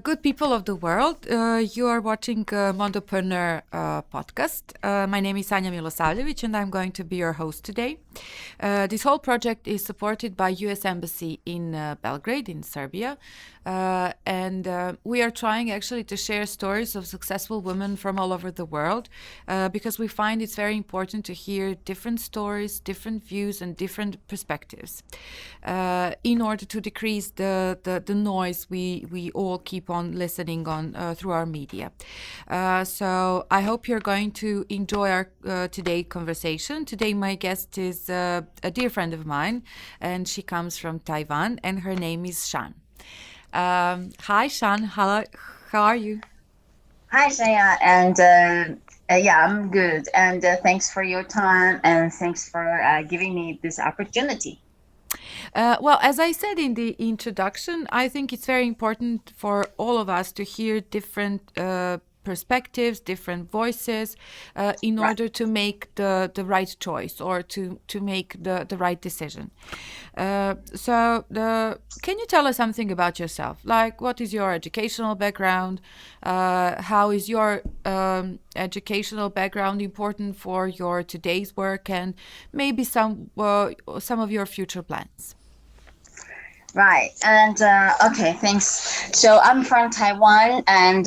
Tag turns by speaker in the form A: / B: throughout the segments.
A: Good people of the world. You are watching Mondopreneur podcast. My name is Sanja Milosavljevic and I'm going to be your host today. This whole project is supported by US Embassy in Belgrade in Serbia. And we are trying actually to share stories of successful women from all over the world because we find it's very important to hear different stories, different views and different perspectives in order to decrease the noise we all keep on listening on through our media. So I hope you're going to enjoy our today's conversation. Today my guest is a dear friend of mine and she comes from Taiwan and her name is Shan. Hi, Shan. How are you?
B: Hi, Shaya, and yeah, I'm good. And thanks for your time, and thanks for giving me this opportunity.
A: Well, as I said in the introduction, I think it's very important for all of us to hear different perspectives, different voices, in
B: Right.
A: order to make the right choice or to make the right decision. Can you tell us something about yourself? Like, what is your educational background? How is your educational background important for your today's work, and maybe some of your future plans?
B: Right. And okay, thanks. So I'm from Taiwan and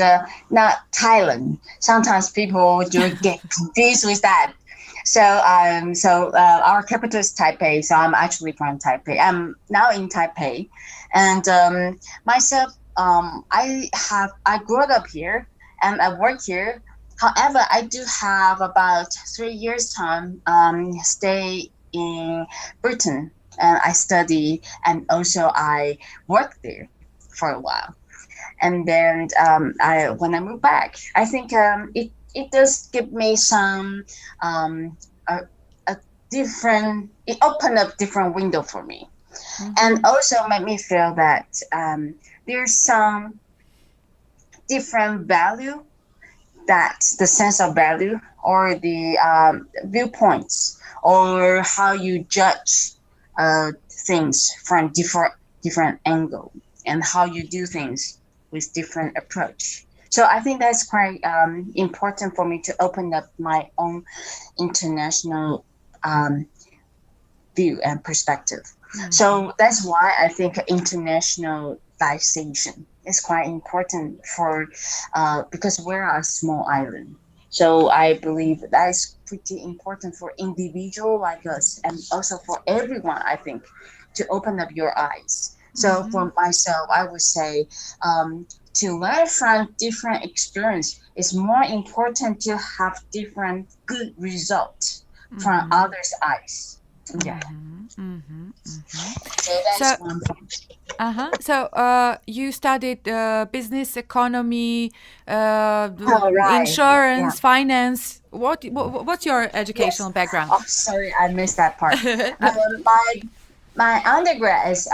B: not Thailand. Sometimes people do get confused with that. So our capital is Taipei. So I'm actually from Taipei. I'm now in Taipei, and myself, I grew up here and I work here. However, I do have about 3 years time stay in Britain, and I study and also I work there for a while. And then I when I move back, I think it does give me some um, a different. It opened up different window for me, and
A: Mm-hmm.
B: also made me feel that there's some different value, that the sense of value or the viewpoints or how you judge things from different angle, and how you do things with different approach. So I think that's quite important for me to open up my own international um, view and perspective.
A: Mm-hmm.
B: So that's why I think internationalization is quite important for because we're a small island. So I believe that is pretty important for individual like us and also for everyone. I think to open up your eyes. So
A: Mm-hmm.
B: for myself, I would say to learn from different experience is more important to have different good results from
A: Mm-hmm.
B: others' eyes. Yeah.
A: Mm-hmm. Mm-hmm. Mm-hmm.
B: So
A: So,
B: that's one point.
A: uh-huh. So, you studied business, economy,
B: Oh, right. Yeah.
A: insurance, finance. What's your
B: Yes.
A: educational background?
B: Oh, sorry, I missed that part.
A: No.
B: My undergrad is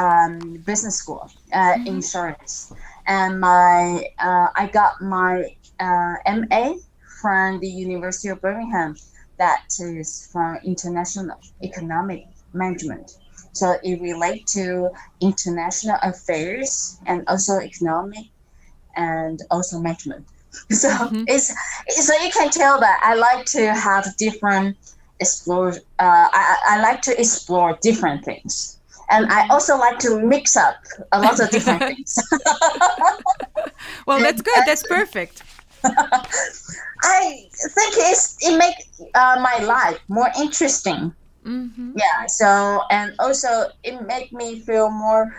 B: business school,
A: Mm-hmm.
B: insurance, and my I got my MA from the University of Birmingham. That is from international economic management. So it relates to international affairs and also economic and also management. So
A: Mm-hmm.
B: so you can tell that I like to have different explore. I like to explore different things, and I
A: Mm-hmm.
B: also like to mix up a lot of different things.
A: Well, that's
B: And
A: good. That's perfect.
B: I think it make my life more interesting.
A: Mm-hmm.
B: Yeah. So and also it make me feel more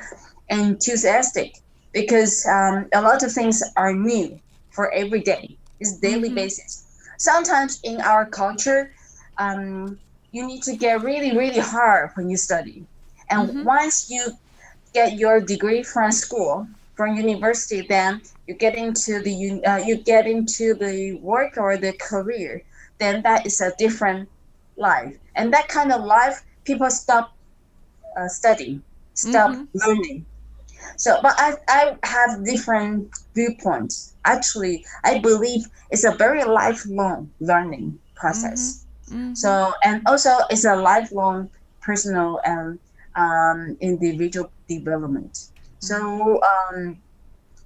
B: enthusiastic because a lot of things are new for every day. It's daily
A: Mm-hmm.
B: basis. Sometimes in our culture, you need to get really, really hard when you study. And
A: Mm-hmm.
B: once you get your degree from school, from university, then you get into the work or the career. Then that is a different life, and that kind of life, people stop studying, stop
A: Mm-hmm.
B: learning. So, but I have different viewpoints. Actually, I believe it's a very lifelong learning
A: Mm-hmm.
B: process.
A: Mm-hmm.
B: So, and also it's a lifelong personal and individual development.
A: Mm-hmm.
B: So,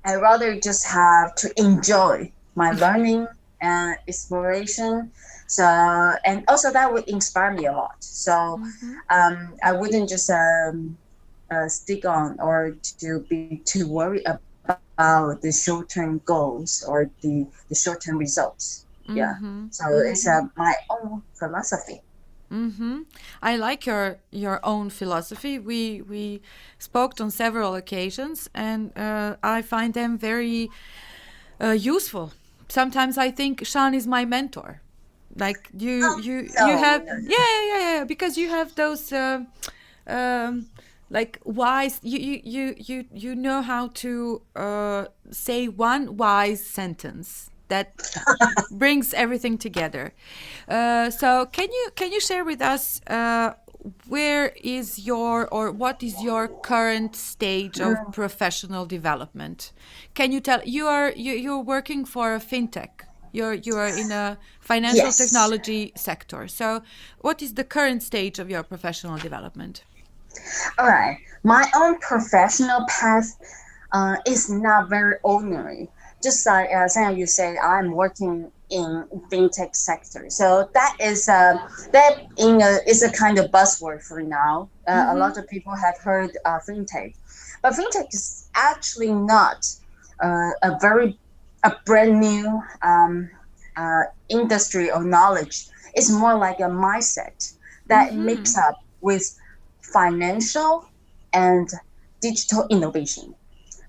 B: I rather just have to enjoy my learning and exploration. So, and also that would inspire me a lot. So,
A: Mm-hmm.
B: I wouldn't just stick on or to be too worried about the short-term goals or the short-term results. Yeah. So
A: Mm-hmm.
B: it's
A: Mm-hmm.
B: my own philosophy.
A: Mm-hmm. I like your own philosophy. We spoke on several occasions, and I find them very useful. Sometimes I think Shan is my mentor. Like you
B: No,
A: have,
B: no, no.
A: yeah, because you have those um, like wise. You know how to say one wise sentence that brings everything together. So can you share with us where is your or what is your current stage of
B: Mm,
A: professional development? Can you tell you're working for a fintech? You are in a financial
B: yes.
A: technology sector. So what is the current stage of your professional development?
B: All right. My own professional path is not very ordinary. Just like Sam, you said, I'm working in fintech sector. So that is a kind of buzzword for now. A
A: Mm-hmm.
B: lot of people have heard fintech, but fintech is actually not a brand new industry or knowledge. It's more like a mindset that
A: Mm-hmm.
B: mix up with financial and digital innovation.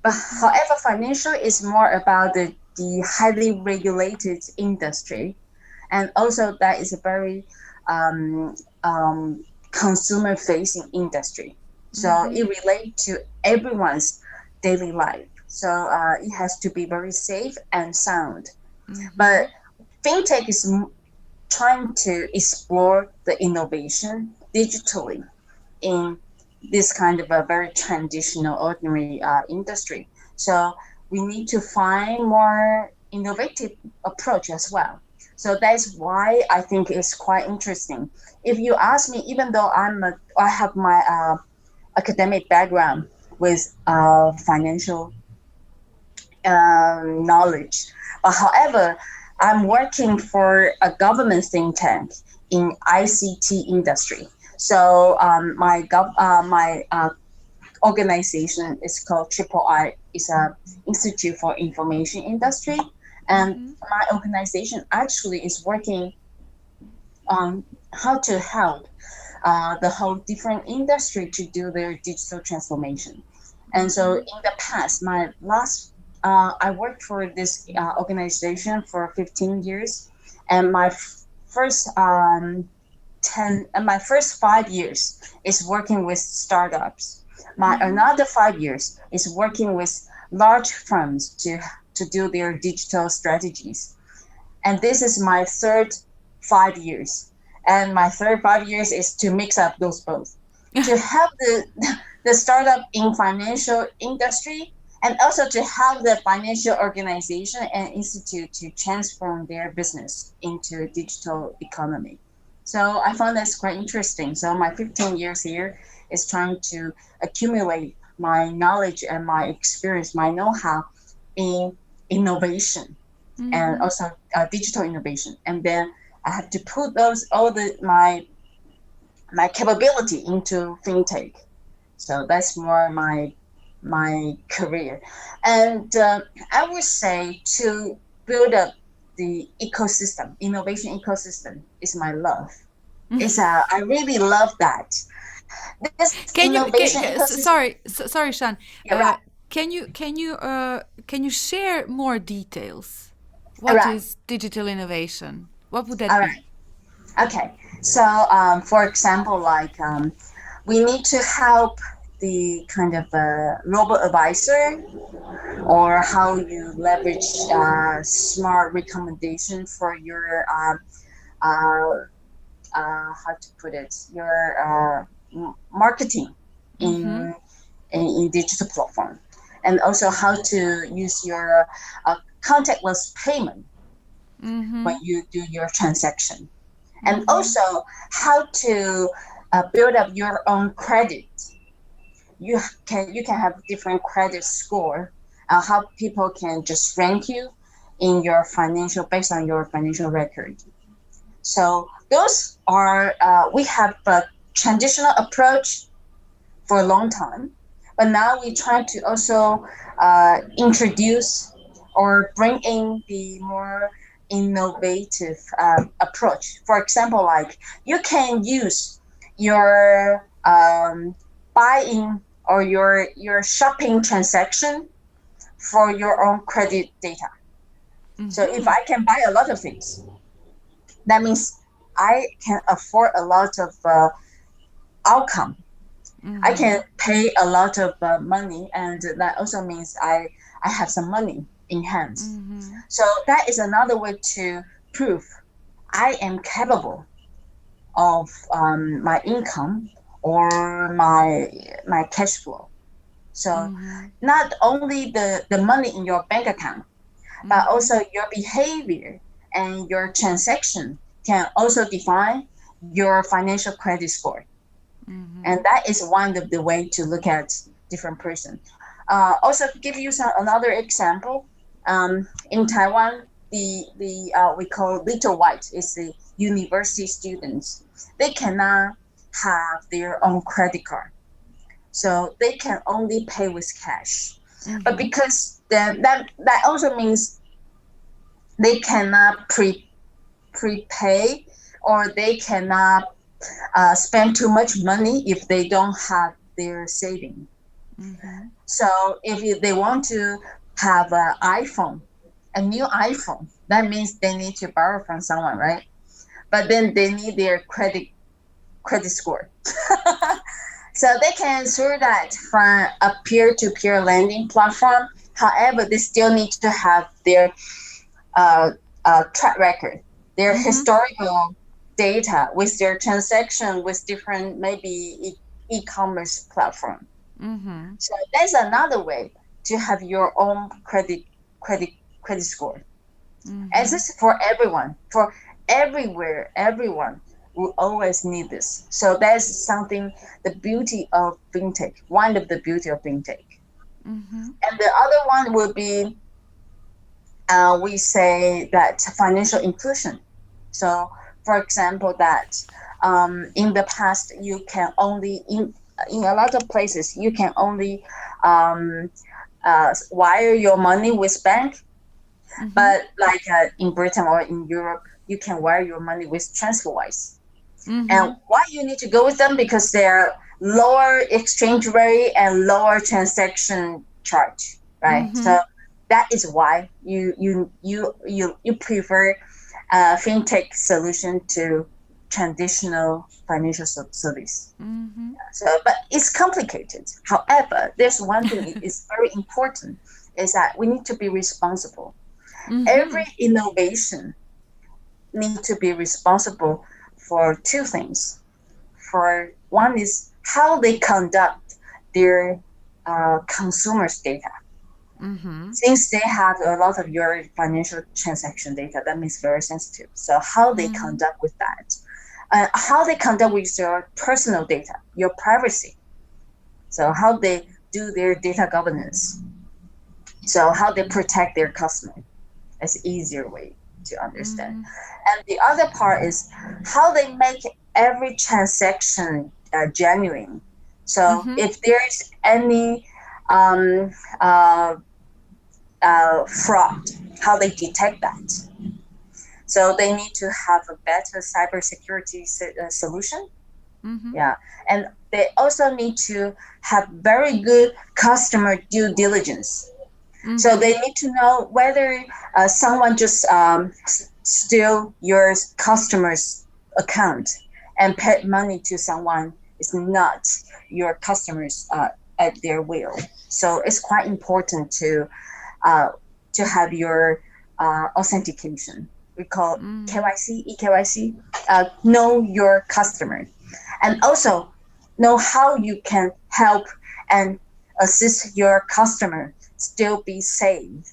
B: But
A: Mm-hmm.
B: however, financial is more about the highly regulated industry, and also that is a very um, consumer facing industry. So
A: Mm-hmm.
B: it relates to everyone's daily life. So it has to be very safe and sound.
A: Mm-hmm.
B: But fintech is trying to explore the innovation digitally in this kind of a very traditional, ordinary industry. So we need to find more innovative approach as well. So that's why I think it's quite interesting. If you ask me, even though I have my academic background with financial knowledge. But however, I'm working for a government think tank in ICT industry. So my organization is called Triple I. It's a Institute for Information Industry, and
A: Mm-hmm.
B: my organization actually is working on how to help the whole different industry to do their digital transformation. And so
A: Mm-hmm.
B: in the past, I worked for this organization for 15 years, and first 5 years is working with startups. My
A: Mm-hmm.
B: another 5 years is working with large firms to do their digital strategies. And this is my third 5 years. And my third 5 years is to mix up those both, to help the startup in financial industry and also to help the financial organization and institute to transform their business into digital economy. So I found that's quite interesting. So my 15 years here is trying to accumulate my knowledge and my experience, my know-how in innovation and
A: Mm-hmm.
B: also digital innovation. And then I have to put those all the my capability into fintech. So that's more my career, and I would say to build up the ecosystem, innovation ecosystem is my love. It's I really love that. This
A: Can
B: innovation
A: you
B: ecosystem.
A: sorry, Shan.
B: Yeah, right,
A: Can you share more details?
B: all
A: What
B: right,
A: is digital innovation? What would
B: all
A: that be?
B: right. Okay. So, for example, like we need to help the kind of robot advisor or how you leverage smart recommendation for your uh, how to put it your marketing
A: Mm-hmm.
B: in, in digital platform, and also how to use your contactless payment when
A: Mm-hmm.
B: you do your transaction, and
A: Mm-hmm.
B: also how to build up your own credit. You can have different credit score how people can just rank you in your financial based on your financial record. So those are we have a traditional approach for a long time, but now we try to also introduce or bring in the more innovative approach. For example, like you can use your buying or your shopping transaction for your own credit data. So if
A: Mm-hmm.
B: I can buy a lot of things, that means I can afford a lot of outcome. I
A: Mm-hmm.
B: can pay a lot of money, and that also means I have some money in hands.
A: Mm-hmm.
B: So that is another way to prove I am capable of my income or my cash flow. So
A: Mm-hmm.
B: not only the money in your bank account, but
A: Mm-hmm.
B: also your behavior and your transaction can also define your financial credit score. And
A: Mm-hmm.
B: that is one of the way to look at different person. Also, give you some another example. In Taiwan, the we call little white is the university students. They cannot have their own credit card, so they can only pay with cash. But
A: Mm-hmm.
B: because that also means they cannot prepay, or they cannot spend too much money if they don't have their saving.
A: Mm-hmm.
B: So they want to have an iPhone, a new iPhone, that means they need to borrow from someone, right? But then they need their credit score. So they can ensure that from a peer-to-peer lending platform. However, they still need to have their uh, track record, their
A: Mm-hmm.
B: historical data with their transaction with different maybe e-commerce platform.
A: Mm-hmm.
B: So that's another way to have your own credit credit score. And
A: Mm-hmm.
B: this is for everyone, for everywhere, everyone will always need this. So that's something the beauty of fintech. One of the beauty of fintech,
A: Mm-hmm.
B: and the other one will be we say that financial inclusion. So, for example, that in the past you can only in a lot of places you can only um, wire your money with bank,
A: Mm-hmm.
B: but like in Britain or in Europe, you can wire your money with TransferWise. And
A: Mm-hmm.
B: why you need to go with them? Because they're lower exchange rate and lower transaction charge, right?
A: Mm-hmm.
B: So that is why you prefer fintech solution to traditional financial service.
A: Mm-hmm.
B: So, but it's complicated. However, there's one thing is very important is that we need to be responsible.
A: Mm-hmm.
B: Every innovation need to be responsible for two things. For one is how they conduct their consumers' data.
A: Mm-hmm.
B: Since they have a lot of your financial transaction data, that means very sensitive. So how they
A: Mm-hmm.
B: conduct with that, how they conduct with your personal data, your privacy. So how they do their data governance. So how they protect their customer. That's easier way to understand.
A: Mm-hmm.
B: And the other part is how they make every transaction genuine. So
A: Mm-hmm.
B: if there's any um, uh, fraud, how they detect that. So they need to have a better cybersecurity solution.
A: Mm-hmm.
B: Yeah, and they also need to have very good customer due diligence. So
A: Mm-hmm.
B: they need to know whether someone just steal your customer's account and pay money to someone is not your customers at their will. So it's quite important uh, to have your authentication. We call
A: Mm-hmm.
B: KYC, EKYC, know your customer, and also know how you can help and assist your customer still be safe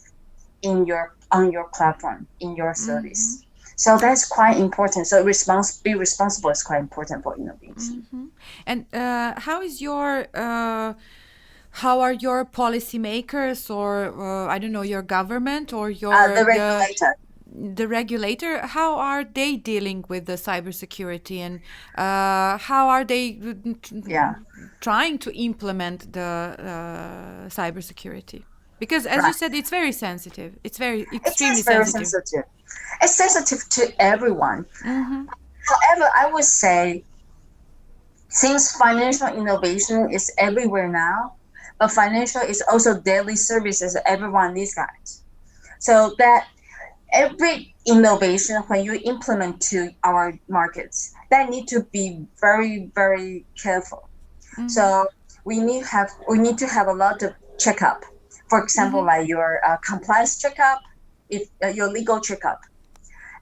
B: in your on your platform in your
A: Mm-hmm.
B: service. So that's quite important. So be responsible is quite important for innovation.
A: Mm-hmm. And how is your how are your policymakers or I don't know, your government or
B: The regulator.
A: the regulator, how are they dealing with the cybersecurity, and how are they
B: Yeah,
A: trying to implement the cybersecurity? Because as you
B: right.
A: said, it's very sensitive. It's very
B: It
A: extremely
B: is very
A: sensitive.
B: sensitive. It's sensitive to everyone.
A: Mm-hmm.
B: However, I would say since financial innovation is everywhere now, but financial is also daily services everyone needs that. So that every innovation when you implement to our markets, that need to be very, very careful.
A: Mm-hmm.
B: So we need to have a lot of checkup. For example,
A: Mm-hmm.
B: like your compliance checkup, if your legal checkup,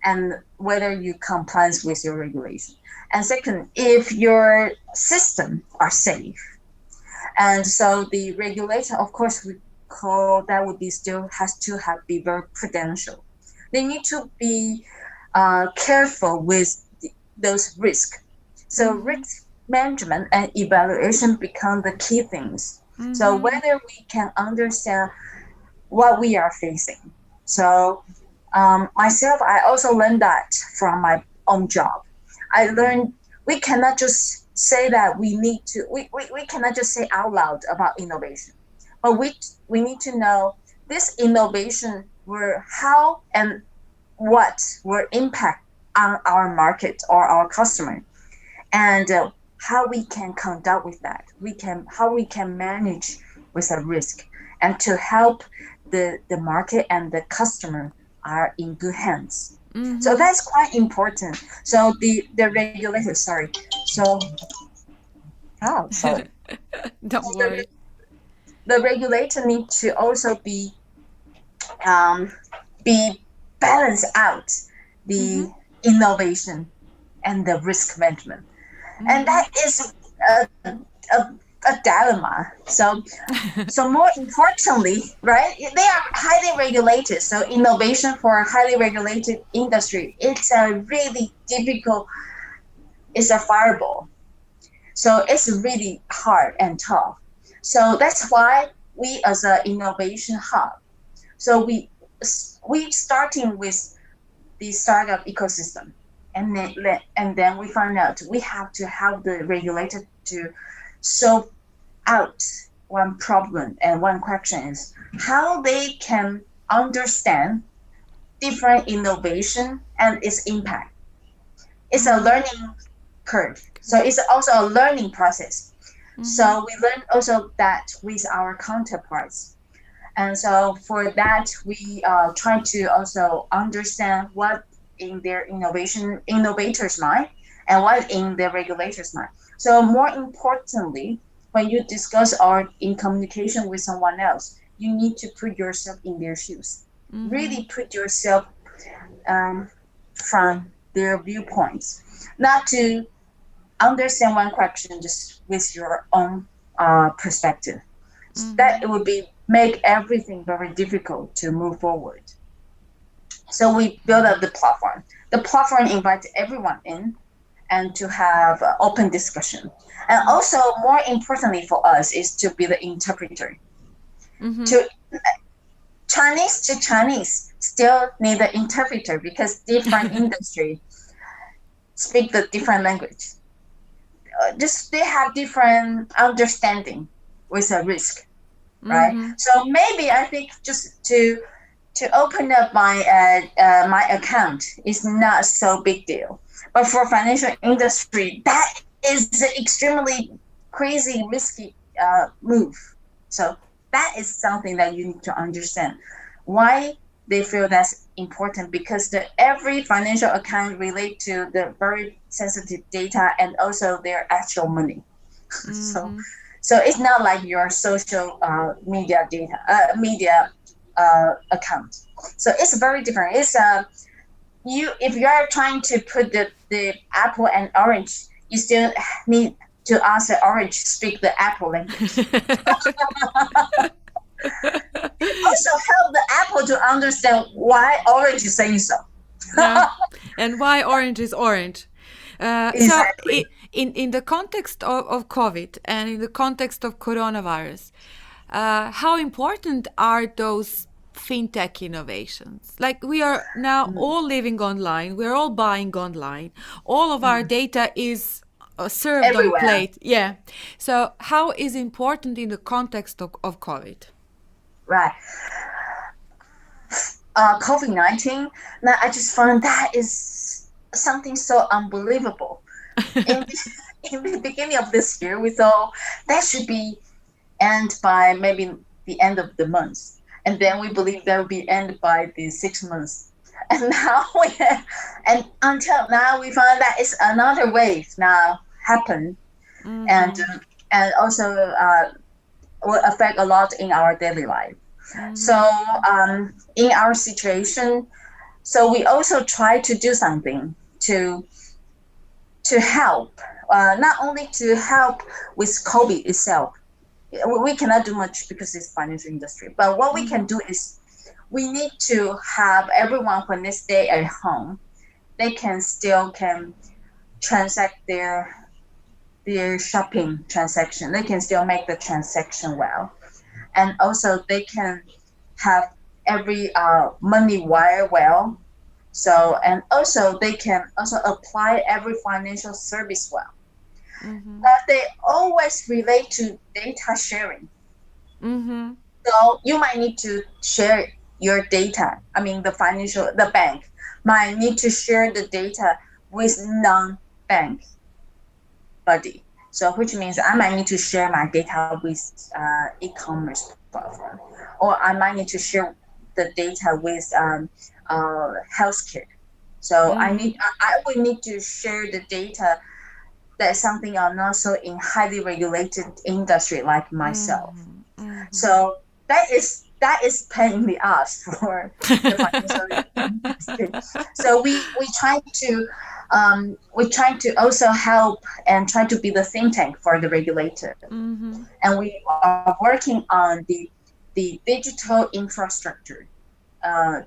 B: and whether you complies with your regulation. And second, if your system are safe. And so the regulator, of course, we call that would be still has to have be very prudential. They need to be careful with those risks. So
A: Mm-hmm.
B: risk management and evaluation become the key things. So
A: Mm-hmm.
B: whether we can understand what we are facing. So myself, I also learned that from my own job. I learned we cannot just say that we cannot just say out loud about innovation, but we need to know this innovation will how and what will impact on our market or our customer, and how we can conduct with that. We can how we can manage with a risk, and to help the market and the customer are in good hands. So
A: Mm-hmm.
B: that's quite important. So the regulator, sorry. So sorry.
A: Don't
B: So the,
A: worry.
B: the regulator need to also um, be balance out
A: Mm-hmm.
B: the innovation and the risk management, and
A: Mm-hmm.
B: that is a dilemma. So more importantly, right? They are highly regulated. So innovation for a highly regulated industry, it's a really difficult. It's a fireball. So it's really hard and tough. So that's why we as an innovation hub. So we starting with the startup ecosystem, and then we find out we have to help the regulator to solve out one problem, and one question is how they can understand different innovation and its impact. It's a
A: Mm-hmm.
B: learning curve. So it's also a learning process.
A: Mm-hmm.
B: So we learn also that with our counterparts. And so for that, we try to also understand what in their innovators' mind and what in the regulators' mind. So more importantly, when you discuss or in communication with someone else, you need to put yourself in their shoes.
A: Mm-hmm.
B: Really put yourself um, from their viewpoints, not to understand one question just with your own perspective. That
A: Mm-hmm.
B: it would be make everything very difficult to move forward. So we build up the platform. The platform invites everyone in and to have open discussion. And also, more importantly for us, is to be the interpreter.
A: Mm-hmm.
B: To Chinese to Chinese still need an interpreter because different industry speak the different language. Just they have different understanding with a risk, right?
A: Mm-hmm.
B: So maybe I think just to open up my account is not so big deal, but for financial industry, that is an extremely crazy risky move. So that is something that you need to understand. Why they feel that's important, because every financial account relate to the very sensitive data and also their actual money. so
A: Mm-hmm.
B: so it's not like your social media data media account. So it's very different. It's you if you are trying to put the apple and orange, you still need to ask the orange speak the apple language. Also help the apple to understand why orange is saying so.
A: Yeah. And why orange is orange?
B: Exactly.
A: In the context of COVID and in the context of coronavirus, how important are those fintech innovations? Like we are now
B: Mm,
A: all living online, we're all buying online, all of our
B: mm.
A: data is served on
B: Everywhere.
A: plate. Yeah. So how is important in the context of COVID?
B: Right. COVID-19. Now I just found that is something so unbelievable. In in the beginning of this year, we thought that should be end by maybe the end of the month, and then we believe that will be end by the 6 months. And now and until now we found that it's another wave now happen, and
A: Mm-hmm.
B: and also will affect a lot in our daily life. So
A: Mm-hmm.
B: in our situation, so we also try to do something to help, not only to help with COVID itself. We cannot do much because it's financial industry. But what we can
A: Mm-hmm.
B: do is we need to have everyone when they stay at home, they can still can transact their shopping transaction. They can still make the transaction well, and also they can have every money wire well. So and also they can also apply every financial service well.
A: Mm-hmm.
B: But they always relate to data sharing.
A: Mm-hmm.
B: So you might need to share your data. I mean, the bank might need to share the data with non-bank body. So which means I might need to share my data with e-commerce platform, or I might need to share the data with healthcare. So
A: Mm-hmm.
B: I would need to share the data that's something I'm also in highly regulated industry like myself.
A: Mm-hmm. Mm-hmm.
B: So that is pain in the ass for the financial industry. So we try to also help and try to be the think tank for the regulator,
A: Mm-hmm.
B: and we are working on the digital infrastructure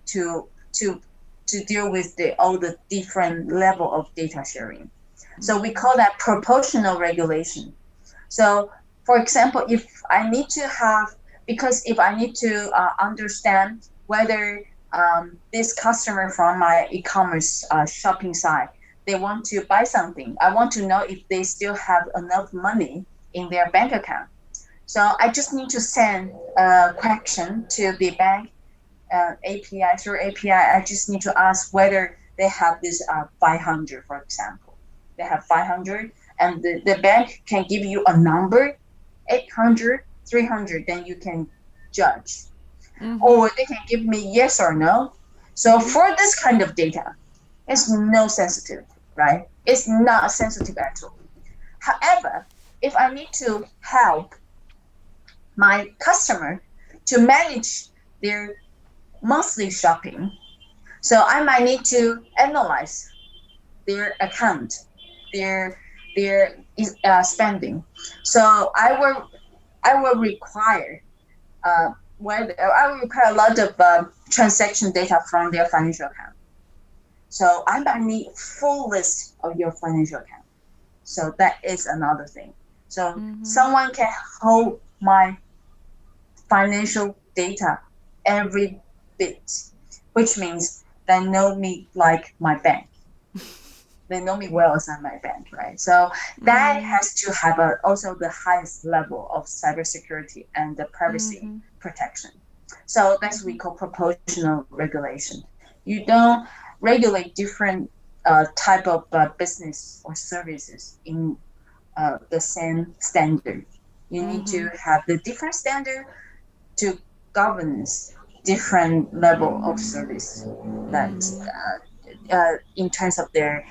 B: to to deal with all the different level of data sharing. So we
A: Mm-hmm.
B: call that proportional regulation. So, for example, if I need to have, because if I need to understand whether this customer from my e-commerce shopping site, they want to buy something, I want to know if they still have enough money in their bank account. So I just need to send a question to the bank API. Through API, I just need to ask whether they have this 500, for example. They have 500, and the bank can give you a number, 800, 300, then you can judge.
A: Mm-hmm.
B: Or they can give me yes or no. So
A: Mm-hmm.
B: for this kind of data, it's no sensitive, right? It's not sensitive at all. However, if I need to help my customer to manage their monthly shopping, so I might need to analyze their account, their spending. So I will require I will require a lot of transaction data from their financial account. So I might need full list of your financial account. So that is another thing. So
A: Mm-hmm.
B: someone can hold my financial data every bit, which means they know me like my bank. They know me well as my bank, right? So that
A: Mm-hmm.
B: has to have also the highest level of cybersecurity and the privacy
A: Mm-hmm.
B: protection. So that's what we
A: Mm-hmm.
B: call proportional regulation. You don't regulate different type of business or services in the same standard. You need to
A: Mm-hmm.
B: have the different standard to governance different level of service that
A: Mm-hmm.
B: in terms of their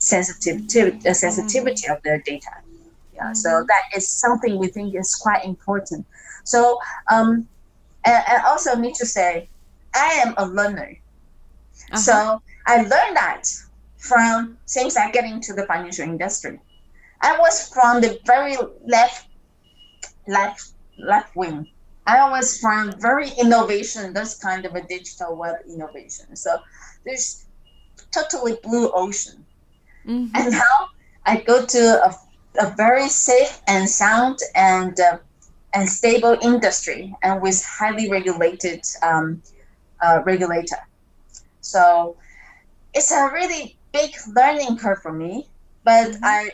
A: Mm-hmm.
B: sensitivity of their data. Yeah, so
A: Mm-hmm.
B: that is something we think is quite important. So and also need to say, I am a learner.
A: Uh-huh.
B: So I learned that from since I get into the financial industry. I was from the very left left wing. I was from very innovation, this kind of a digital web innovation. So there's totally blue ocean.
A: Mm-hmm.
B: And now I go to a very safe and sound and stable industry and with highly regulated regulator. So it's a really big learning curve for me, but
A: Mm-hmm.
B: I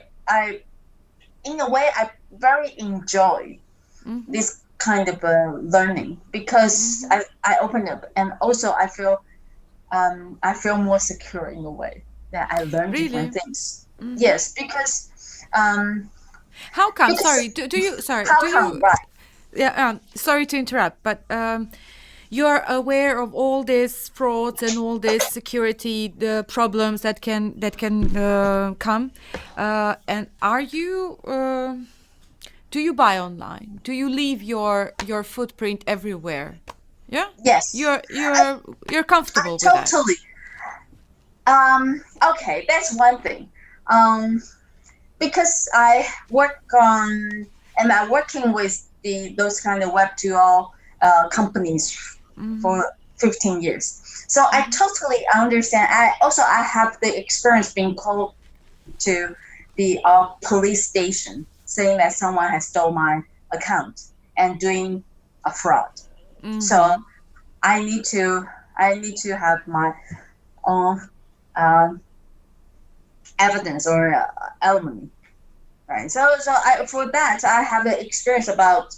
B: in a way I very enjoy
A: Mm-hmm.
B: this kind of learning because
A: Mm-hmm.
B: I open up and also I feel more secure in a way that I learn different
A: Really?
B: things.
A: Mm-hmm.
B: Yes, um,
A: How come?
B: because
A: Sorry. Do you? Sorry.
B: how
A: Do
B: come,
A: you?
B: right?
A: Yeah. Sorry to interrupt, but you're aware of all these frauds and all this security the problems that can come, and are you? Do you buy online? Do you leave your footprint everywhere? Yeah.
B: Yes,
A: You're
B: I,
A: you're you're
B: I
A: comfortable with that.
B: totally. Okay, that's one thing. Um, because I work on and I'm working with those kind of Web2 companies
A: Mm-hmm.
B: for 15 years. So I
A: Mm-hmm.
B: totally understand. I have the experience being called to the police station saying that someone has stole my account and doing a fraud. So
A: Mm-hmm.
B: I need to I need to have my own uh, evidence or element, right? For that I have the experience about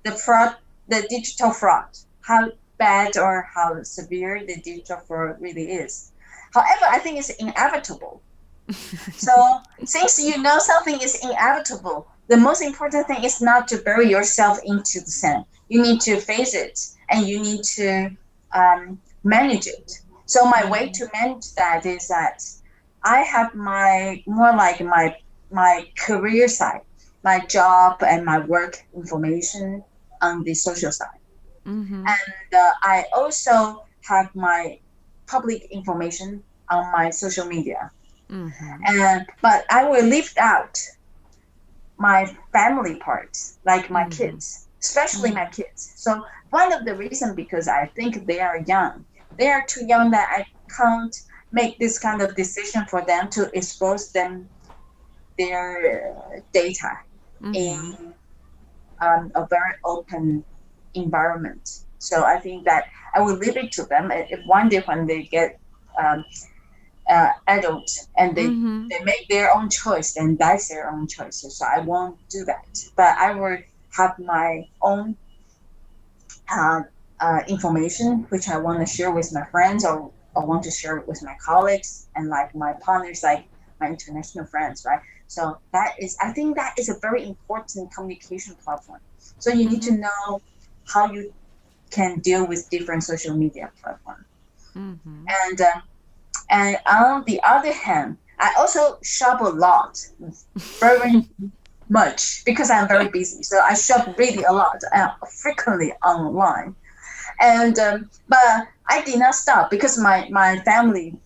B: the fraud, the digital fraud, how bad or how severe the digital fraud really is. However, I think it's inevitable. So since you know something is inevitable, the most important thing is not to bury yourself into the sand. You need to face it and you need to manage it. So my way
A: Mm-hmm.
B: to manage that is that I have my more like my career side, my job and my work information on the social side,
A: Mm-hmm.
B: and I also have my public information on my social media.
A: Mm-hmm.
B: And but I will leave out my family parts, like my
A: Mm-hmm.
B: kids, especially my
A: Mm-hmm.
B: kids. So one of the reasons because I think they are young, they are too young that I can't make this kind of decision for them to expose them their data
A: Mm-hmm.
B: in a very open environment. So I think that I will leave it to them. If one day when they get um, adult and
A: Mm-hmm.
B: they make their own choice, then that's their own choice. So I won't do that. But I will have my own uh, information, which I want to share with my friends or want to share with my colleagues and like my partners, like my international friends, right? So I think that is a very important communication platform. So you need to
A: Mm-hmm.
B: know how you can deal with different social media platforms.
A: Mm-hmm.
B: And and on the other hand, I also shop a lot, very much because I'm very busy. So I shop really a lot, frequently online. And but I did not stop because my family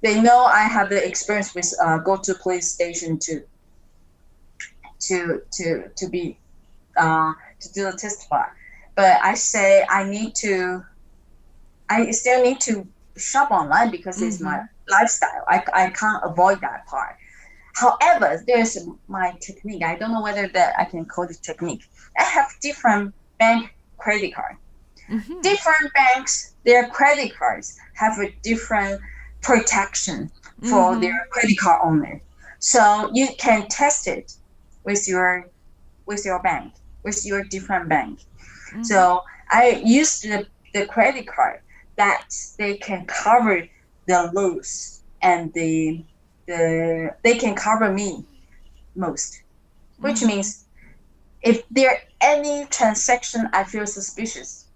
B: they know I have the experience with go to police station to be to do the testify. But I say I still need to shop online because it's my
A: Mm-hmm.
B: lifestyle. I can't avoid that part. However, there's my technique. I don't know whether that I can call it technique. I have different bank credit card.
A: Mm-hmm.
B: Different banks, their credit cards have a different protection for their
A: Mm-hmm.
B: credit card owner. So you can test it with your bank, with your different bank.
A: Mm-hmm.
B: So I use the credit card that they can cover the loss and they can cover me most, which
A: Mm-hmm.
B: means if there any transaction I feel suspicious,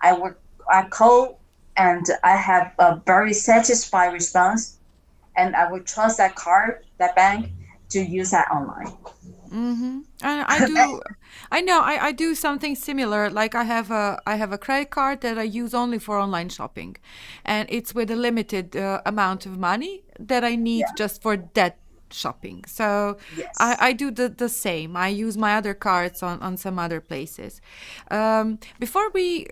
B: I would I call and I have a very satisfied response and I would trust that card, that bank to use that online.
A: Mm-hmm. I do. I know. I do something similar. Like I have a credit card that I use only for online shopping, and it's with a limited amount of money that I need
B: Yeah.
A: just for that shopping. So
B: Yes.
A: I do the same. I use my other cards on some other places. Before we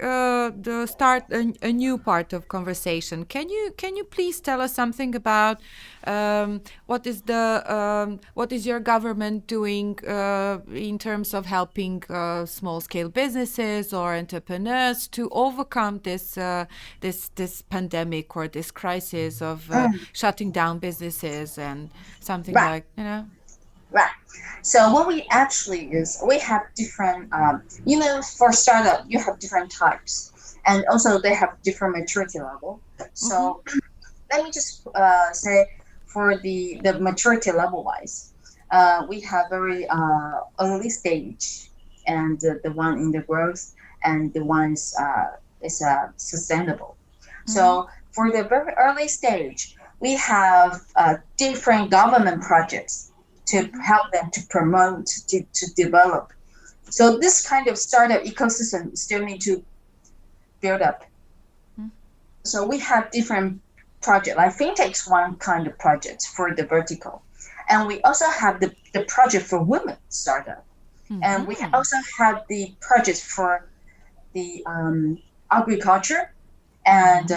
A: start a new part of conversation, can you please tell us something about What is your government doing in terms of helping small scale businesses or entrepreneurs to overcome this pandemic or this crisis of
B: Mm,
A: shutting down businesses and something
B: right,
A: like, you know?
B: right. So what we actually is we have different, for startup you have different types, and also they have different maturity level.
A: Mm-hmm.
B: So let me just say for the maturity level wise, we have very early stage, and the one in the growth, and the one is sustainable.
A: Mm-hmm.
B: So for the very early stage, we have different government projects to
A: Mm-hmm.
B: help them to promote, to develop. So this kind of startup ecosystem still need to build up. So we have different project, like fintech's one kind of project for the vertical, and we also have the project for women startup, and we
A: Mm-hmm.
B: also have the project for the agriculture
A: Mm-hmm.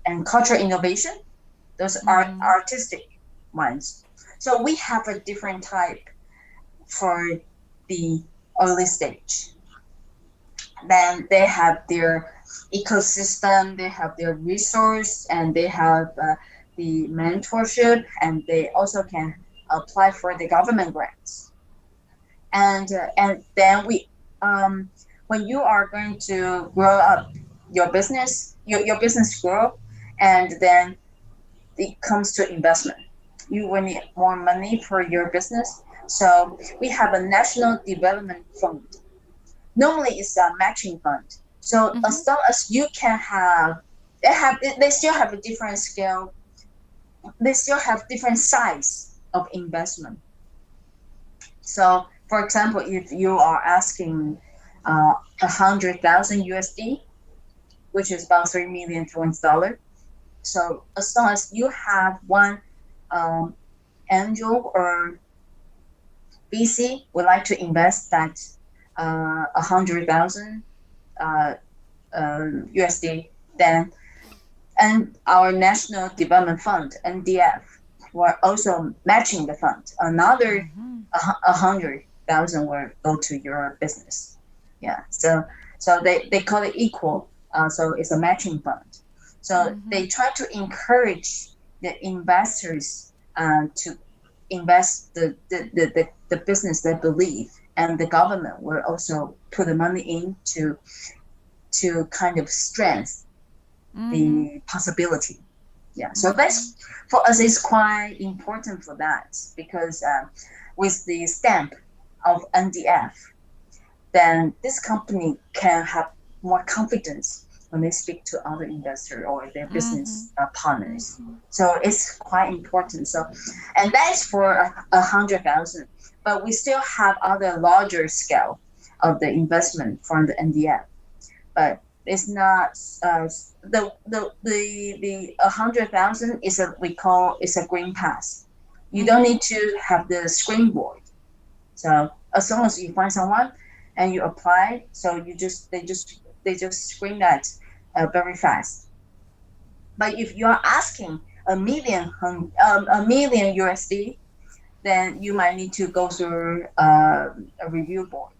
B: and cultural innovation. Those are
A: Mm-hmm.
B: artistic ones. So we have a different type for the early stage. Then they have their ecosystem, they have their resource, and they have the mentorship, and they also can apply for the government grants. And then when you are going to grow up your business grow, and then it comes to investment. You will need more money for your business. So we have a national development fund. Normally it's a matching fund. So
A: Mm-hmm.
B: as long as you can they still have a different scale, they still have different size of investment. So for example, if you are asking 100,000 USD, which is about 3 million US dollar. So as long as you have one um, angel or VC would like to invest that 100,000 uh, USD, then and our National Development Fund (NDF) were also matching the fund. Another
A: Mm-hmm.
B: 100,000 will go to your business. Yeah, so they call it equal. So it's a matching fund. So
A: Mm-hmm.
B: they try to encourage the investors to invest the business they believe, and the government will also put the money in to kind of strengthen
A: Mm-hmm.
B: the possibility. Yeah, so
A: Mm-hmm.
B: that's for us is quite important for that, because with the stamp of NDF, then this company can have more confidence when they speak to other investors or their
A: Mm-hmm.
B: business partners.
A: Mm-hmm.
B: So it's quite important. So, and that's for 100,000. But we still have other larger scale of the investment from the NDF. But it's not the 100,000 is a we call is a green pass. You don't
A: Mm-hmm.
B: need to have the screen board. So as long as you find someone and you apply, so they just screen that very fast. But if you are asking a million USD, then you might need to go through a review board.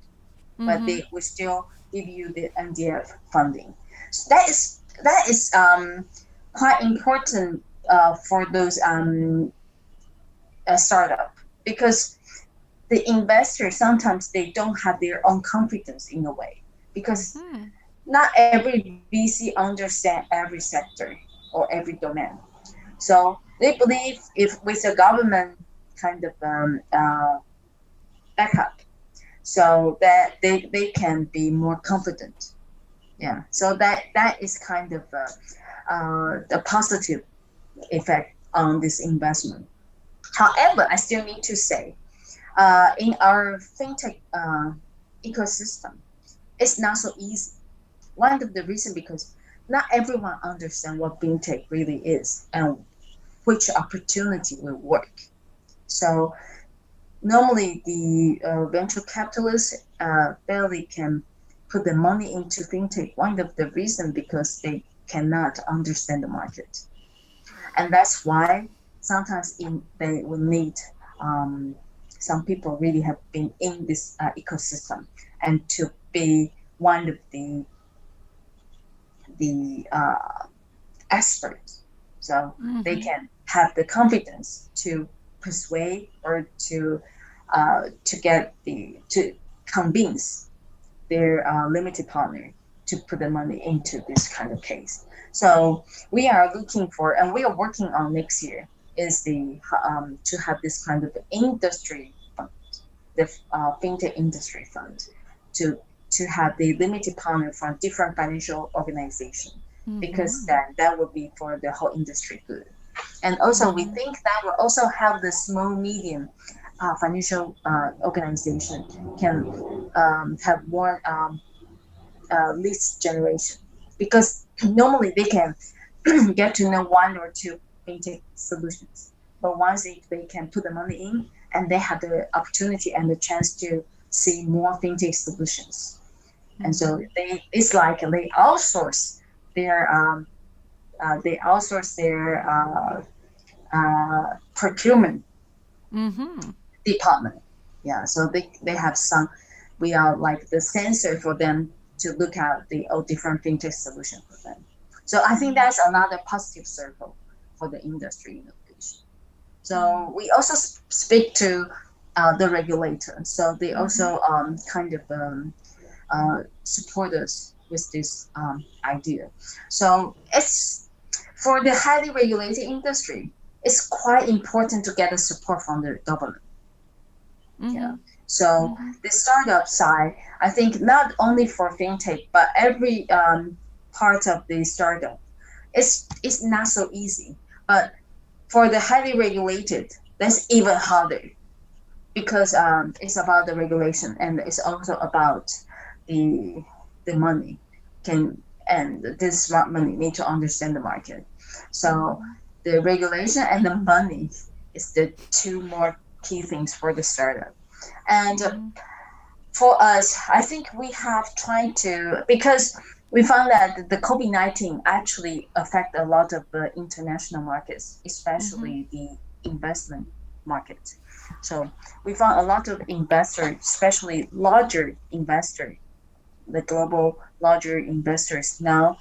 B: But
A: Mm-hmm.
B: they will still give you the NDF funding. So that is quite important for those startup, because the investors sometimes they don't have their own confidence in a way, because
A: Mm-hmm.
B: not every VC understand every sector or every domain. So they believe if with a government kind of backup, so that they can be more confident. Yeah, so that is kind of the positive effect on this investment. However, I still need to say, in our fintech ecosystem, it's not so easy. One of the reasons because not everyone understands what fintech really is and which opportunity will work. So normally the venture capitalists barely can put the money into fintech. One of the reasons because they cannot understand the market, and that's why sometimes they will need some people really have been in this ecosystem and to be one of the experts, so they
A: Mm-hmm.
B: can have the confidence to persuade or to convince their limited partner to put the money into this kind of case. So we are looking for, and we are working on next year, is the to have this kind of industry fund, the fintech industry fund, to to have the limited partner from different financial organization, because
A: Mm-hmm.
B: that would be for the whole industry good. And also we think that will also help the small medium financial organization can have more leads generation, because normally they can get to know one or two fintech solutions, but once they can put the money in, and they have the opportunity and the chance to see more fintech solutions, and so it's like their they outsource their procurement
A: Mm-hmm.
B: department. Yeah, so they have some. We are like the sensor for them to look at the all different fintech solution for them. So I think that's another positive circle for the industry innovation. So we also speak to the regulator. So they
A: Mm-hmm.
B: also kind of support us with this idea. So it's for the highly regulated industry. It's quite important to get the support from the government. Yeah.
A: Mm-hmm.
B: So
A: Mm-hmm.
B: the startup side, I think not only for fintech, but every part of the startup, it's not so easy. But for the highly regulated, that's even harder, because it's about the regulation, and it's also about the the money. Can and this smart money need to understand the market. So the regulation and the money is the two more key things for the startup. And
A: Mm-hmm.
B: for us, I think we have tried to, because we found that the COVID-19 actually affect a lot of the international markets,
A: Mm-hmm.
B: especially the investment market. So we found a lot of investors, especially larger investors, the global larger investors now,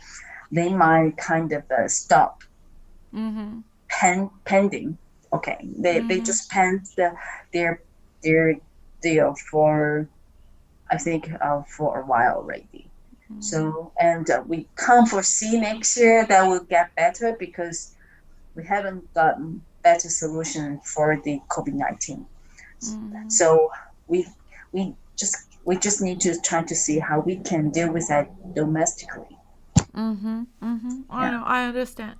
B: they might kind of stop
A: Mm-hmm.
B: pending. Okay, they
A: Mm-hmm.
B: just pen their their deal for, I think, for a while already. So, and we can't foresee next year that will get better, because we haven't gotten better solution for the COVID-19.
A: Mm-hmm.
B: So we we just need to try to see how we can deal with that domestically.
A: Mm-hmm. Mm-hmm. I
B: Yeah.
A: know, I understand.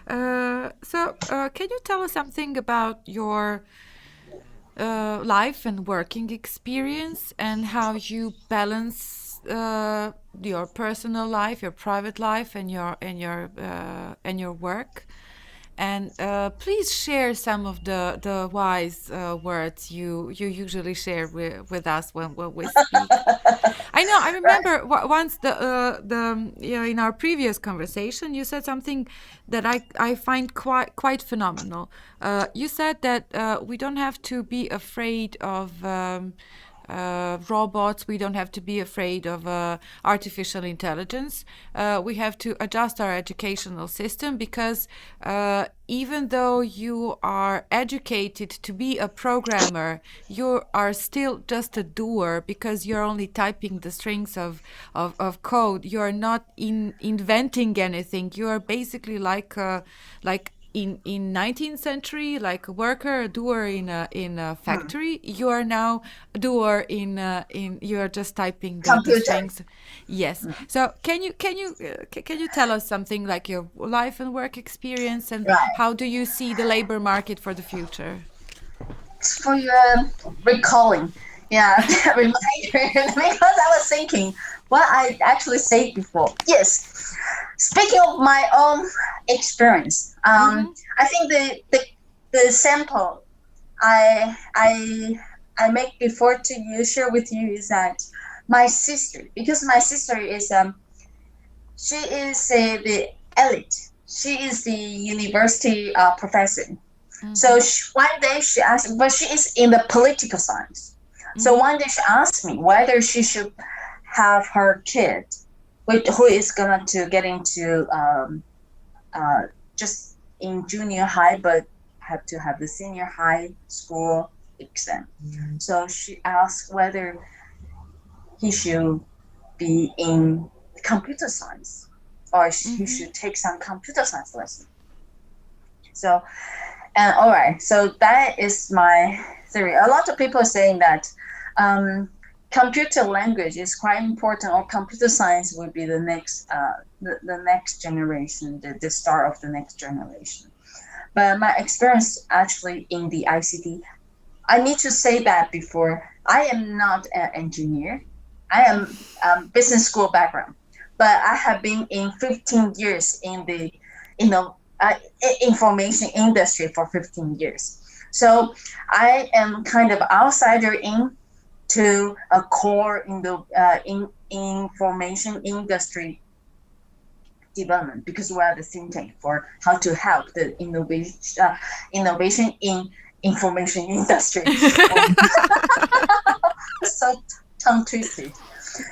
A: Can you tell us something about your life and working experience and how you balance your personal life, your private life, and your work? And please share some of the wise words you usually share with us when we speak. I know. I
B: Right.
A: remember once in our previous conversation, you said something that I find quite phenomenal. You said that we don't have to be afraid of. Robots. We don't have to be afraid of artificial intelligence. We have to adjust our educational system because even though you are educated to be a programmer, you are still just a doer because you're only typing the strings of code. You're not inventing anything. You are basically like in 19th century, like a worker, a doer in a
B: Hmm.
A: factory. You are now a doer in you are just typing the
B: Computer.
A: strings. Yes. So can you tell us something like your life and work experience, and
B: Right.
A: how do you see the labor market for the future?
B: For your recalling, yeah, reminder, because I was thinking what I actually said before. Yes, speaking of my own experience,
A: Mm-hmm.
B: I think the sample I I I make before to you share with you is that my sister, because my sister is she is the elite. She is the university professor. So
A: Mm-hmm.
B: one day she asked, but she is in the political science. So
A: Mm-hmm.
B: one day she asked me whether she should have her kid, who is gonna to get into uh, just in junior high, but have to have the senior high school exam. So she asked whether he should be in computer science or he
A: Mm-hmm.
B: should take some computer science lesson. So, and all right, so that is my theory. A lot of people are saying that computer language is quite important, or computer science will be the next generation, the start of the next generation. But my experience actually in the ICT, I need to say that before. I am not an engineer. I am business school background, but I have been in 15 years in the you know information industry for 15 years. So I am kind of outsider in to a core in the in information industry development, because we are the Fintech for how to help the innovation in information industry. And so tongue twisted.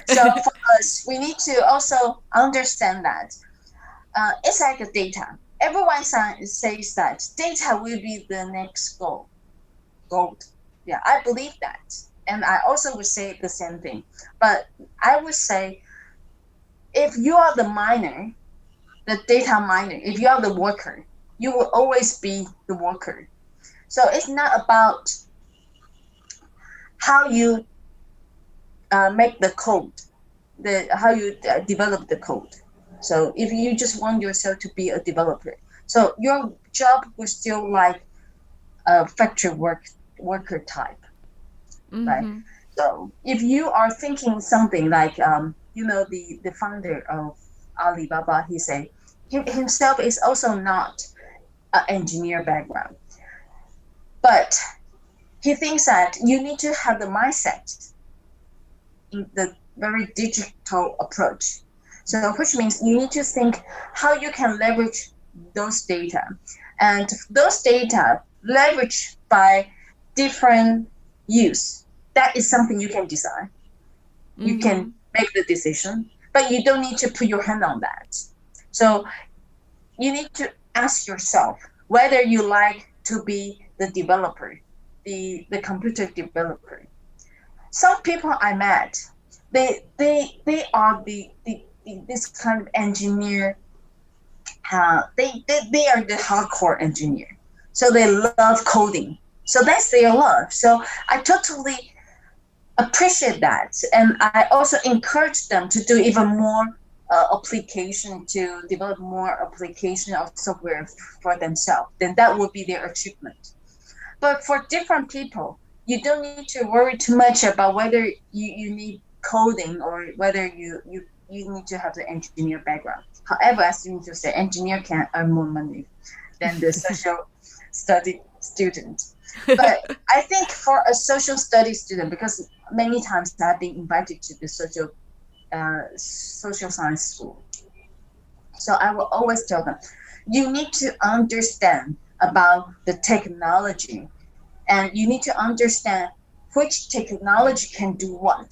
B: So for us, we need to also understand that it's like a data. Everyone says that data will be the next gold. Yeah, I believe that. And I also would say the same thing. But I would say if you are the miner, the data miner, if you are the worker, you will always be the worker. So it's not about how you make the code, the how you develop the code. So if you just want yourself to be a developer, so your job will still like a factory worker type, right?
A: Mm-hmm.
B: So if you are thinking something like the founder of Alibaba, he say himself is also not an engineer background, but he thinks that you need to have the mindset in the very digital approach. So, which means you need to think how you can leverage those data, and those data leveraged by different use. That is something you can design. You
A: Mm-hmm.
B: can make the decision, but you don't need to put your hand on that. So you need to ask yourself whether you like to be the developer, the computer developer. Some people I met, they are this kind of engineer. They are the hardcore engineer, so they love coding. So that's their love. So I totally appreciate that, and I also encourage them to do even more application, to develop more application of software for themselves. Then that would be their achievement. But for different people, you don't need to worry too much about whether you need coding or whether you need to have the engineer background. However, as you need to say, engineer can earn more money than the social study student. But I think for a social studies student, because many times I've been invited to the social science school, so I will always tell them, you need to understand about the technology, and you need to understand which technology can do what.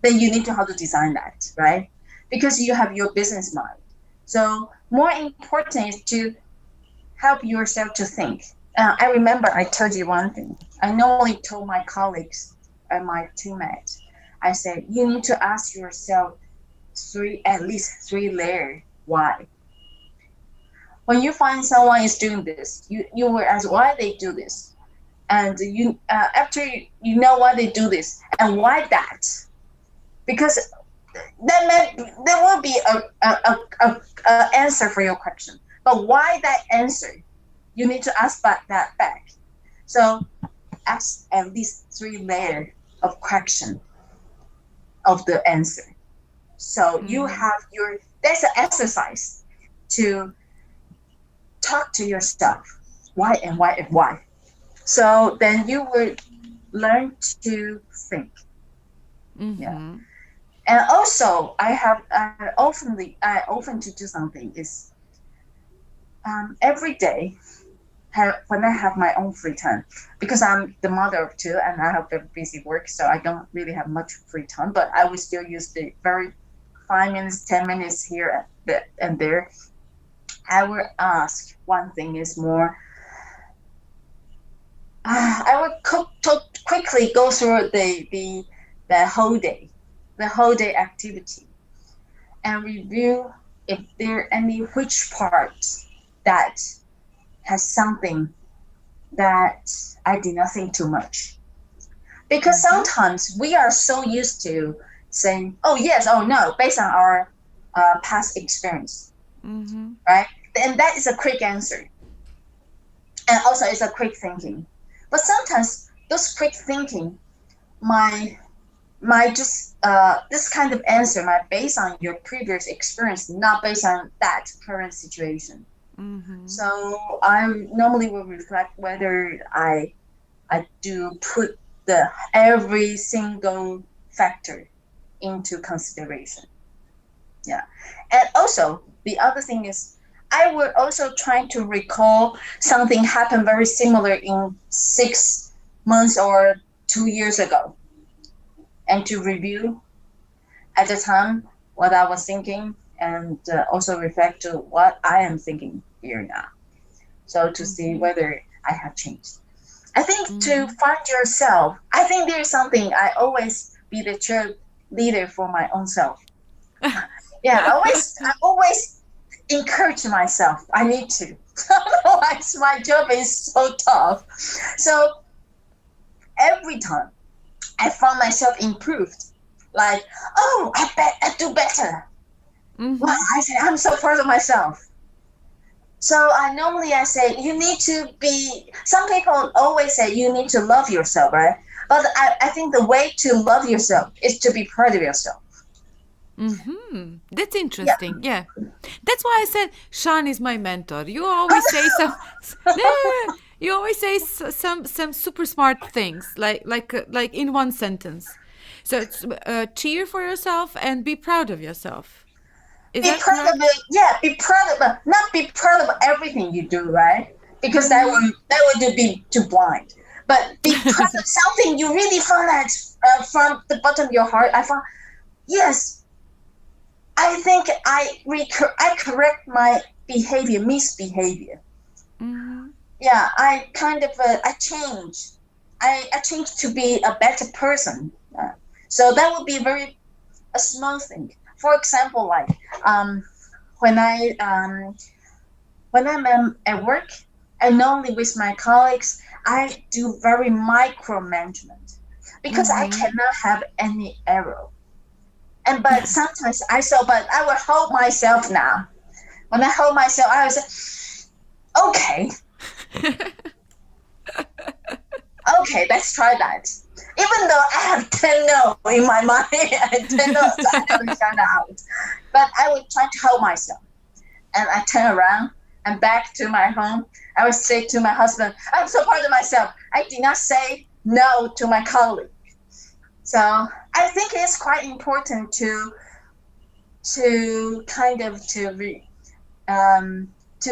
B: Then you need to how to design that, right? Because you have your business mind. So more important is to help yourself to think. I remember I told you one thing. I normally told my colleagues and my teammates, I said, you need to ask yourself at least three layers why. When you find someone is doing this, you will ask why they do this, and you after you know why they do this and why that, because there will be a answer for your question, but why that answer, you need to ask that back. So ask at least three layers of question of the answer. So you
A: Mm-hmm.
B: have there's an exercise to talk to yourself why and why and why. So then you will learn to think. Yeah.
A: Mm-hmm.
B: And also I often to do something is every day when I have my own free time, because I'm the mother of two and I have very busy work, so I don't really have much free time. But I will still use the very 5 minutes, 10 minutes here and there. I will ask one thing is more. I would quickly go through the whole day activity, and review if there are any which parts that has something that I did not think too much. Because sometimes we are so used to saying, oh, yes, oh, no, based on our past experience, right? And that is a quick answer. And also it's a quick thinking. But sometimes those quick thinking might just, this kind of answer might based on your previous experience, not based on that current situation. So I normally will reflect whether I do put every single factor into consideration. Yeah. And also the other thing is I would also try to recall something happened very similar in 6 months or 2 years ago, and to review at the time what I was thinking, and also reflect to what I am thinking here now. So to see whether I have changed. I think to find yourself, I think there's something I always be the cheerleader for my own self. Yeah, I always encourage myself. I need to. Otherwise, my job is so tough. So every time I found myself improved, like, oh, I bet I do better. Wow, I say I'm so proud of myself. So I say you need to be. Some people always say you need to love yourself, right? But I think the way to love yourself is to be proud of yourself.
A: That's interesting. Yeah. That's why I said Shan is my mentor. You always say you always say some super smart things like in one sentence. So it's cheer for yourself and be proud of yourself.
B: Be proud of it. Yeah, be proud of it. Not be proud of everything you do, right? Because that would be too blind. But be proud of something you really found that from the bottom of your heart. I found, yes, I think I correct my misbehavior. Yeah, I kind of I change. I change to be a better person. So that would be a small thing. For example, like when I'm at work and normally with my colleagues, I do very micromanagement because I cannot have any error. But sometimes but I will hold myself now. When I hold myself, I will say, okay. Okay, let's try that. Even though I have 10 no in my mind, 10 no, so I don't find out. But I would try to hold myself. And I turn around and back to my home. I would say to my husband, I'm so proud of myself. I did not say no to my colleague. So I think it's quite important to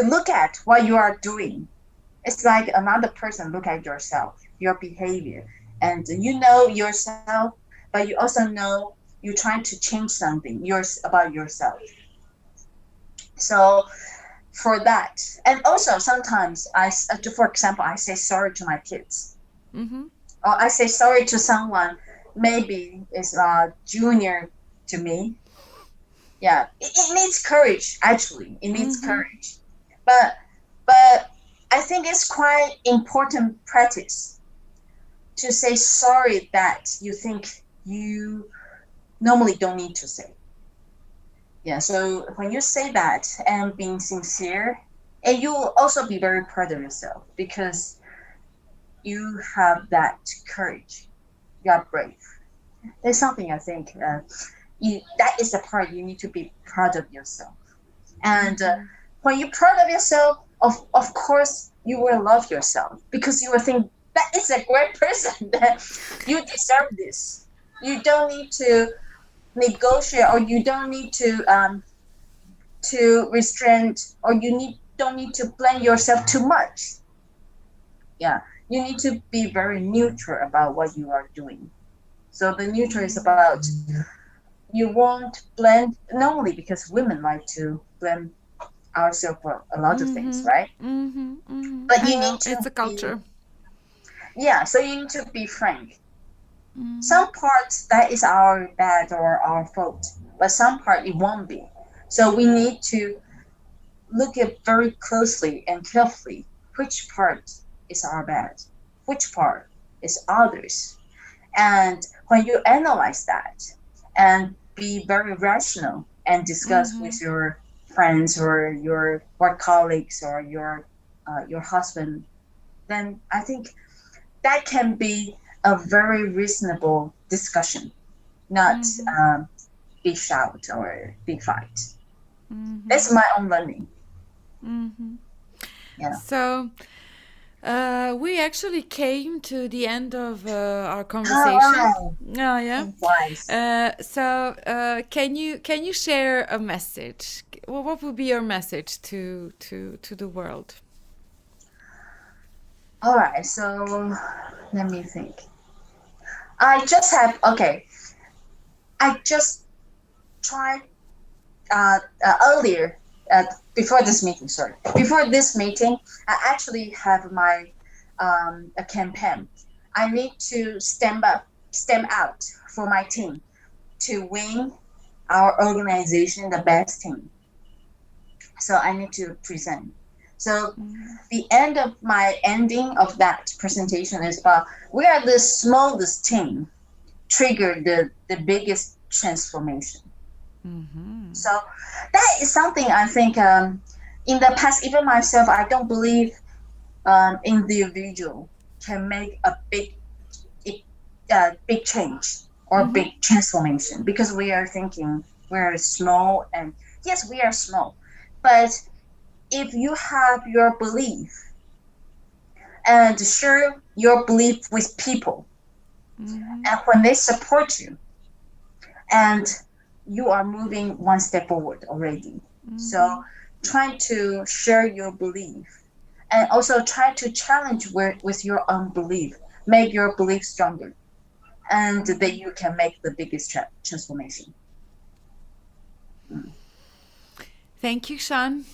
B: look at what you are doing. It's like another person look at yourself, your behavior, and you know yourself, but you also know you're trying to change something about yourself. So for that, and also sometimes for example, I say sorry to my kids, or I say sorry to someone maybe is junior to me. Yeah, it needs courage. Actually, it needs courage, but I think it's quite important practice to say sorry that you think you normally don't need to say. Yeah, so when you say that and being sincere, and you will also be very proud of yourself because you have that courage. You are brave. There's something I think that is the part you need to be proud of yourself. And when you're proud of yourself, of course, you will love yourself because you will think that is a great person, that you deserve this. You don't need to negotiate, or you don't need to restrain, or don't need to blame yourself too much. yeah, you need to be very neutral about what you are doing. So the neutral is
A: Mm-hmm.
B: about you won't blend, normally because women like to blend ourselves for a lot of things,
A: Mm-hmm.
B: right?
A: Mm-hmm. Mm-hmm.
B: But
A: I
B: you need
A: know
B: to
A: it's a
B: be,
A: culture.
B: yeah, so you need to be frank.
A: Mm-hmm.
B: Some parts that is our bad or our fault, but some part it won't be. So we need to look at very closely and carefully which part is our bad, which part is others. And when you analyze that and be very rational and discuss
A: Mm-hmm.
B: with your friends or your work colleagues or your husband, then I think that can be a very reasonable discussion, not
A: Mm-hmm.
B: big shout or big fight.
A: Mm-hmm.
B: That's my own learning.
A: Mm-hmm.
B: Yeah.
A: So, we actually came to the end of our
B: All
A: conversation.
B: right.
A: Oh, yeah.
B: Time flies.
A: Can you share a message? Well, what would be your message to the world?
B: All right. So let me think. I just have okay. I just tried earlier before this meeting. Sorry, before this meeting, I actually have my a campaign. I need to stand out for my team to win our organization the best team. So I need to present. So
A: Mm-hmm.
B: the end of my ending of that presentation is about we are the smallest team triggered the biggest transformation.
A: Mm-hmm.
B: So that is something I think in the past, even myself, I don't believe individual can make a big change or
A: Mm-hmm.
B: big transformation because we are thinking we're small and yes, we are small, but if you have your belief and share your belief with people,
A: Mm-hmm.
B: and when they support you, and you are moving one step forward already. So
A: Mm-hmm.
B: try to share your belief and also try to challenge with your own belief, make your belief stronger, and that
A: Mm-hmm.
B: you can make the biggest transformation. Mm.
A: Thank you, Shan.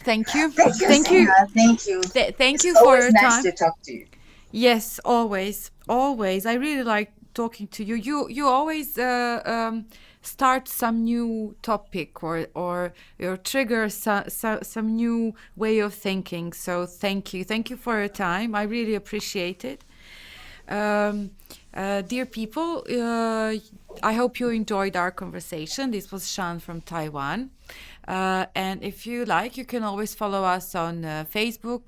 A: Thank you.
B: Thank you,
A: Thank you.
B: Sana. Thank you.
A: Thank
B: It's
A: you for
B: always
A: your
B: nice
A: time.
B: to talk to you.
A: Yes, always, always. I really like talking to you. You always start some new topic or trigger some new way of thinking. So thank you for your time. I really appreciate it. Um, dear people, I hope you enjoyed our conversation. This was Shan from Taiwan. And if you like, you can always follow us on Facebook,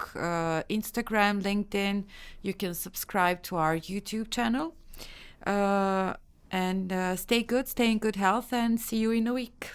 A: Instagram, LinkedIn. You can subscribe to our YouTube channel. And stay good, stay in good health, and see you in a week.